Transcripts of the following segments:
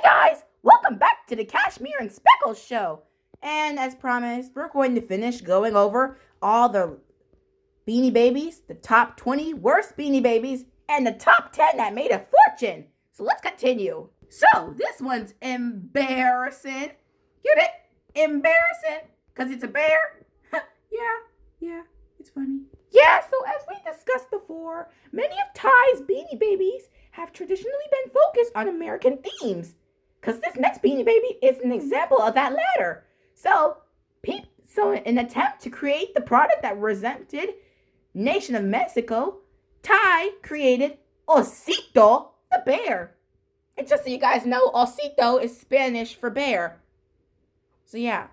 guys, welcome back to the Cashmere and Speckles show. And as promised, we're going to finish going over all the Beanie Babies, the top 20 worst Beanie Babies, and the top 10 that made a fortune. So let's continue. So this one's embarrassing. Get it? Embarrassing? Because it's a bear? yeah, it's funny. Yeah, so as we discussed before, many of Ty's Beanie Babies have traditionally been focused on American themes. Because this next Beanie Baby is an example of that latter. So in an attempt to create the product that represented nation of Mexico, Ty created Osito the bear. And just so you guys know, Osito is Spanish for bear. So yeah,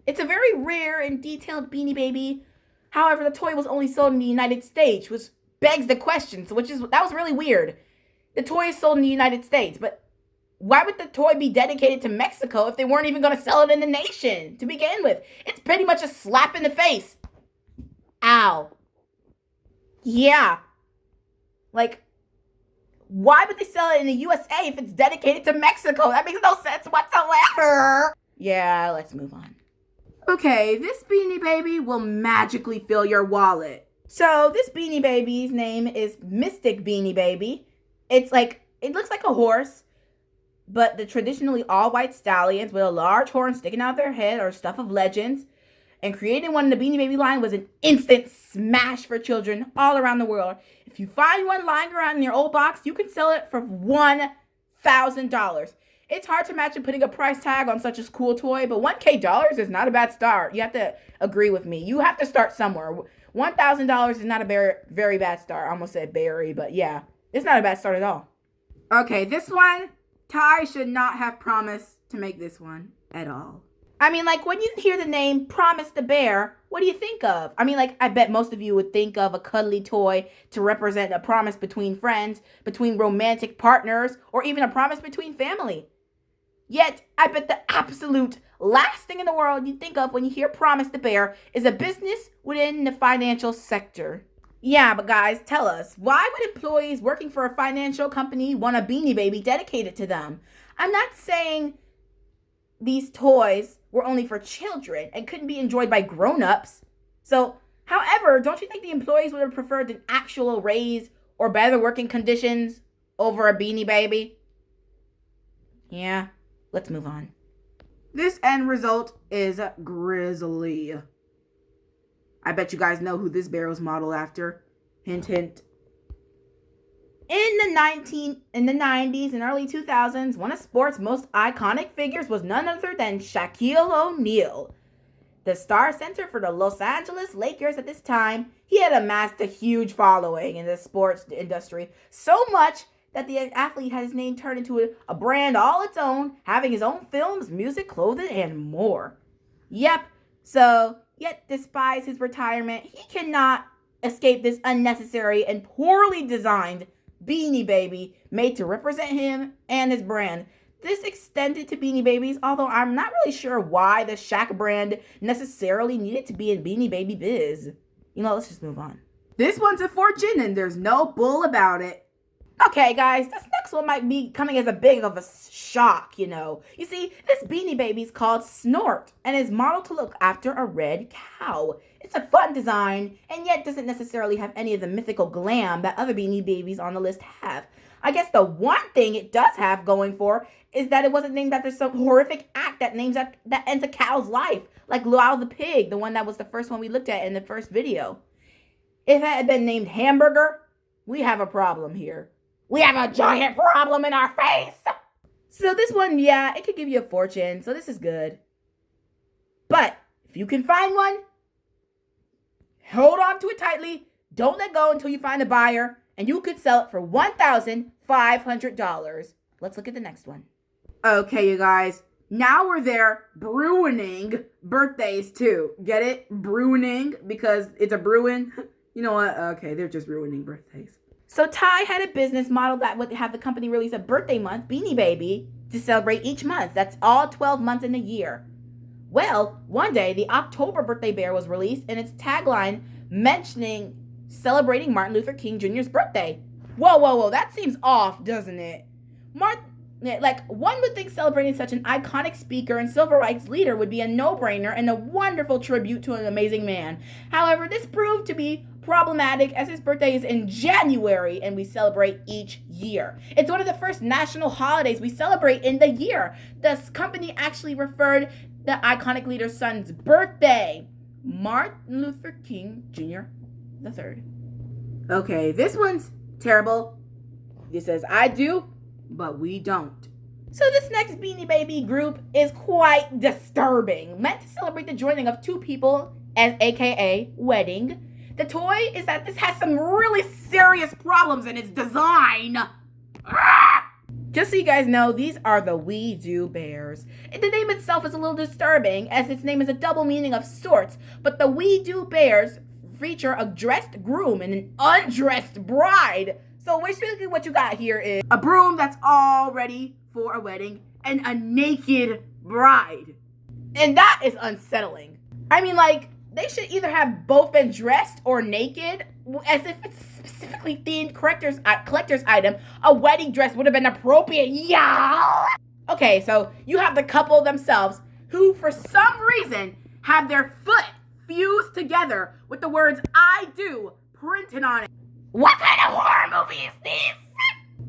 it's a very rare and detailed Beanie Baby. However, the toy was only sold in the United States, which begs the question. That was really weird. The toy is sold in the United States, but why would the toy be dedicated to Mexico if they weren't even going to sell it in the nation to begin with? It's pretty much a slap in the face. Ow. Yeah. Like, why would they sell it in the USA if it's dedicated to Mexico? That makes no sense whatsoever. Yeah, let's move on. Okay, this Beanie Baby will magically fill your wallet. So this Beanie Baby's name is Mystic Beanie Baby. It looks like a horse, but the traditionally all-white stallions with a large horn sticking out their head are stuff of legends. And creating one in the Beanie Baby line was an instant smash for children all around the world. If you find one lying around in your old box, you can sell it for $1,000. It's hard to imagine putting a price tag on such a cool toy, but $1,000 is not a bad start. You have to agree with me. You have to start somewhere. $1,000 is not a very bad start. I almost said berry, but yeah, it's not a bad start at all. Okay, this one, Ty should not have promised to make this one at all. I mean, like, when you hear the name Promise the Bear, what do you think of? I mean, like, I bet most of you would think of a cuddly toy to represent a promise between friends, between romantic partners, or even a promise between family. Yet, I bet the absolute last thing in the world you think of when you hear Promise the Bear is a business within the financial sector. Yeah, but guys, tell us, why would employees working for a financial company want a Beanie Baby dedicated to them? I'm not saying these toys were only for children and couldn't be enjoyed by grown-ups. So, however, don't you think the employees would have preferred an actual raise or better working conditions over a Beanie Baby? Yeah, let's move on. This end result is grisly. I bet you guys know who this bear was modeled after. Hint, hint. In the 90s and early 2000s, one of sports' most iconic figures was none other than Shaquille O'Neal. The star center for the Los Angeles Lakers at this time, he had amassed a huge following in the sports industry, so much that the athlete had his name turned into a brand all its own, having his own films, music, clothing, and more. Yet despite his retirement, he cannot escape this unnecessary and poorly designed Beanie Baby made to represent him and his brand. This extended to Beanie Babies, although I'm not really sure why the Shaq brand necessarily needed to be in Beanie Baby biz. Let's just move on. This one's a fortune and there's no bull about it. Okay, guys, this next one might be coming as a big of a shock, You see, this Beanie Baby is called Snort and is modeled to look after a red cow. It's a fun design and yet doesn't necessarily have any of the mythical glam that other Beanie Babies on the list have. I guess the one thing it does have going for is that it wasn't named after some horrific act that ends a cow's life, like Luau the pig, the one that was the first one we looked at in the first video. If it had been named Hamburger, we have a problem here. We have a giant problem in our face. So this one, yeah, it could give you a fortune. So this is good. But if you can find one, hold on to it tightly. Don't let go until you find a buyer. And you could sell it for $1,500. Let's look at the next one. Okay, you guys. Now we're there brewing birthdays too. Get it? Brewing because it's a Bruin. You know what? Okay, they're just ruining birthdays. So Ty had a business model that would have the company release a birthday month, Beanie Baby, to celebrate each month. That's all 12 months in a year. Well, one day, the October birthday bear was released, and its tagline mentioning celebrating Martin Luther King Jr.'s birthday. Whoa, that seems off, doesn't it? Like, one would think celebrating such an iconic speaker and civil rights leader would be a no-brainer and a wonderful tribute to an amazing man. However, this proved to be problematic as his birthday is in January and we celebrate each year. It's one of the first national holidays we celebrate in the year. The company actually referred the iconic leader's son's birthday, Martin Luther King Jr. III. Okay, this one's terrible. It says, I do, but we don't. So this next Beanie Baby group is quite disturbing, meant to celebrate the joining of two people, as aka wedding. The toy is that this has some really serious problems in its design. Just so you guys know, these are the We Do Bears. The name itself is a little disturbing, as its name is a double meaning of sorts, but the We Do Bears feature a dressed groom and an undressed bride. So basically what you got here is a broom that's all ready for a wedding and a naked bride. And that is unsettling. I mean, like, they should either have both been dressed or naked, as if it's a specifically themed collector's item. A wedding dress would have been appropriate. Yeah. Okay, so you have the couple themselves who, for some reason, have their foot fused together with the words "I do" printed on it. What kind of horror movie is this?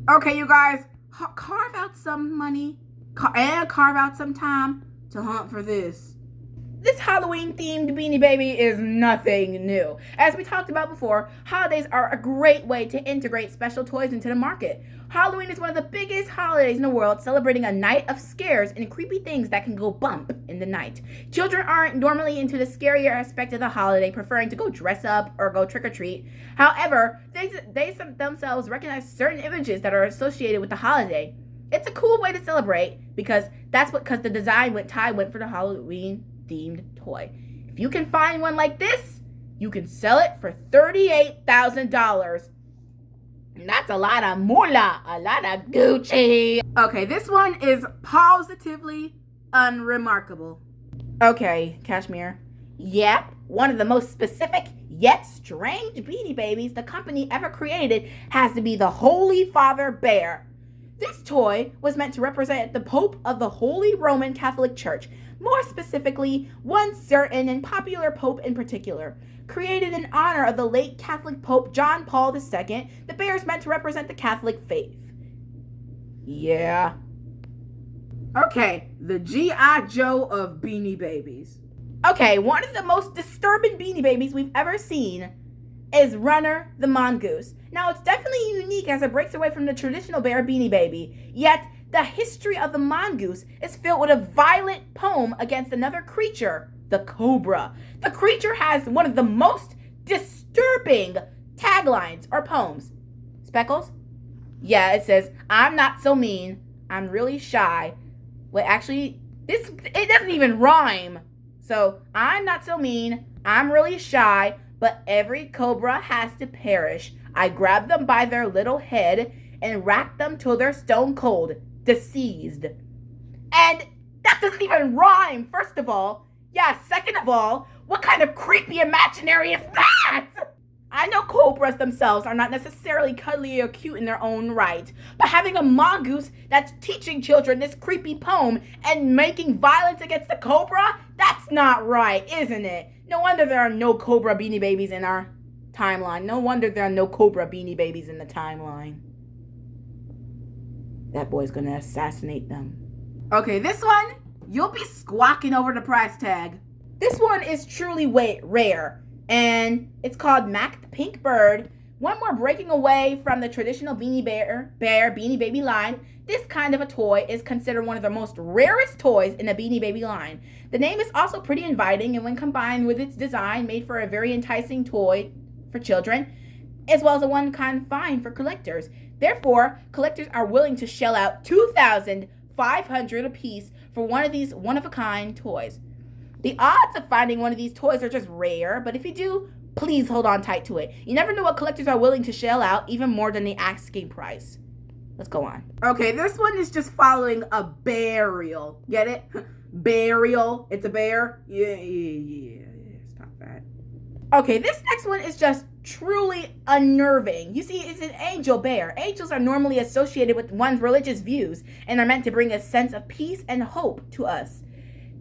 Okay, you guys, carve out some money and carve out some time to hunt for this. This Halloween-themed Beanie Baby is nothing new. As we talked about before, holidays are a great way to integrate special toys into the market. Halloween is one of the biggest holidays in the world, celebrating a night of scares and creepy things that can go bump in the night. Children aren't normally into the scarier aspect of the holiday, preferring to go dress up or go trick-or-treat. However, they themselves recognize certain images that are associated with the holiday. It's a cool way to celebrate because the design went for the Halloween themed toy. If you can find one like this, you can sell it for $38,000. And that's a lot of moolah, a lot of Gucci. Okay, this one is positively unremarkable. Okay, Cashmere. Yep, one of the most specific yet strange Beanie Babies the company ever created has to be the Holy Father Bear. This toy was meant to represent the Pope of the Holy Roman Catholic Church, more specifically, one certain and popular Pope in particular. Created in honor of the late Catholic Pope John Paul II, the bear is meant to represent the Catholic faith. Yeah. Okay, the G.I. Joe of Beanie Babies. Okay, one of the most disturbing Beanie Babies we've ever seen is Runner the Mongoose. Now, it's definitely unique as it breaks away from the traditional bear Beanie Baby, yet the history of the mongoose is filled with a violent poem against another creature, the cobra. The creature has one of the most disturbing taglines or poems. Speckles? Yeah, it says, I'm not so mean, I'm really shy. Wait, actually, it doesn't even rhyme. So, I'm not so mean, I'm really shy, but every cobra has to perish. I grab them by their little head and rack them till they're stone cold, deceased. And that doesn't even rhyme, first of all. Yeah, second of all, what kind of creepy imaginary is that? I know cobras themselves are not necessarily cuddly or cute in their own right, but having a mongoose that's teaching children this creepy poem and making violence against the cobra, that's not right, isn't it? No wonder there are no cobra Beanie Babies in our timeline. No wonder there are no cobra Beanie Babies in the timeline. That boy's gonna assassinate them. Okay, this one, you'll be squawking over the price tag. This one is truly rare, and it's called Mac the Pink Bird. One more breaking away from the traditional Beanie Beanie Baby line. This kind of a toy is considered one of the most rarest toys in the Beanie Baby line. The name is also pretty inviting, and when combined with its design, made for a very enticing toy for children, as well as a one-kind find for collectors. Therefore, collectors are willing to shell out $2,500 a piece for one of these one-of-a-kind toys. The odds of finding one of these toys are just rare, but if you do, please hold on tight to it. You never know what collectors are willing to shell out, even more than the asking price. Let's go on. Okay, this one is just following a burial. Get it? Burial. It's a bear. Yeah. It's not that. Okay, this next one is just truly unnerving. You see, it's an angel bear. Angels are normally associated with one's religious views and are meant to bring a sense of peace and hope to us,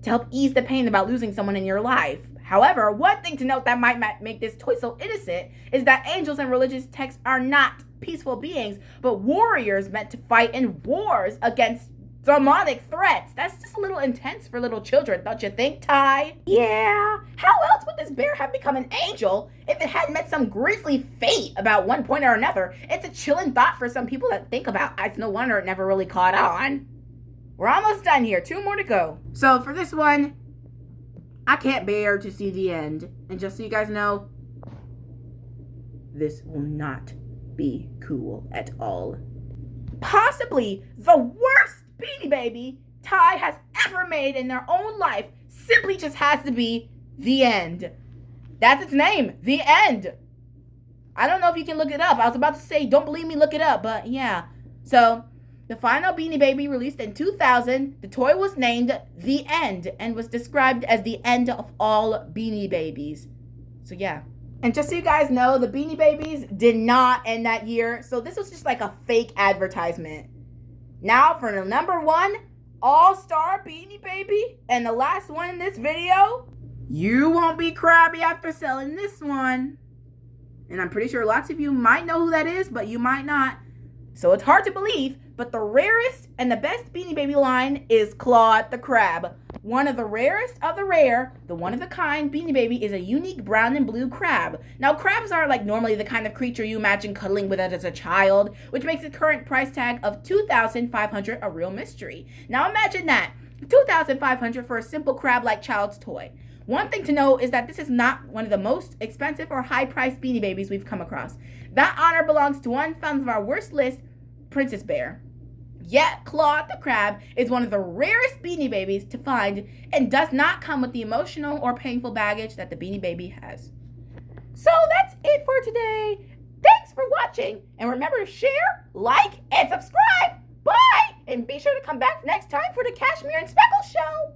to help ease the pain about losing someone in your life. However, one thing to note that might make this toy so innocent is that angels in religious texts are not peaceful beings, but warriors meant to fight in wars against demonic threats. That's just a little intense for little children, don't you think, Ty? Yeah. How else would this bear have become an angel if it hadn't met some grisly fate about one point or another? It's a chilling thought for some people to think about. It's no wonder it never really caught on. We're almost done here. 2 more to go. So for this one, I can't bear to see the end. And just so you guys know, this will not be cool at all. Possibly the worst Beanie Baby Ty has ever made in their own life simply just has to be The End. That's its name, The End. I don't know if you can look it up. I was about to say, don't believe me, look it up. But yeah. So the final Beanie Baby released in 2000, the toy was named The End and was described as the end of all Beanie Babies. So yeah. And just so you guys know, the Beanie Babies did not end that year. So this was just like a fake advertisement. Now for the number 1 all-star Beanie Baby and the last one in this video. You won't be crabby after selling this one. And I'm pretty sure lots of you might know who that is, but you might not. So it's hard to believe, but the rarest and the best Beanie Baby line is Claude the Crab. One of the rarest of the rare, the one-of-a-kind Beanie Baby is a unique brown and blue crab. Now, crabs are like normally the kind of creature you imagine cuddling with it as a child, which makes the current price tag of $2,500 a real mystery. Now, imagine that, $2,500 for a simple crab-like child's toy. One thing to know is that this is not one of the most expensive or high-priced Beanie Babies we've come across. That honor belongs to one found on our worst list, Princess Bear. Yet, Claude the Crab is one of the rarest Beanie Babies to find and does not come with the emotional or painful baggage that the Beanie Baby has. So that's it for today. Thanks for watching. And remember to share, like, and subscribe. Bye! And be sure to come back next time for the Cashmere and Speckles show.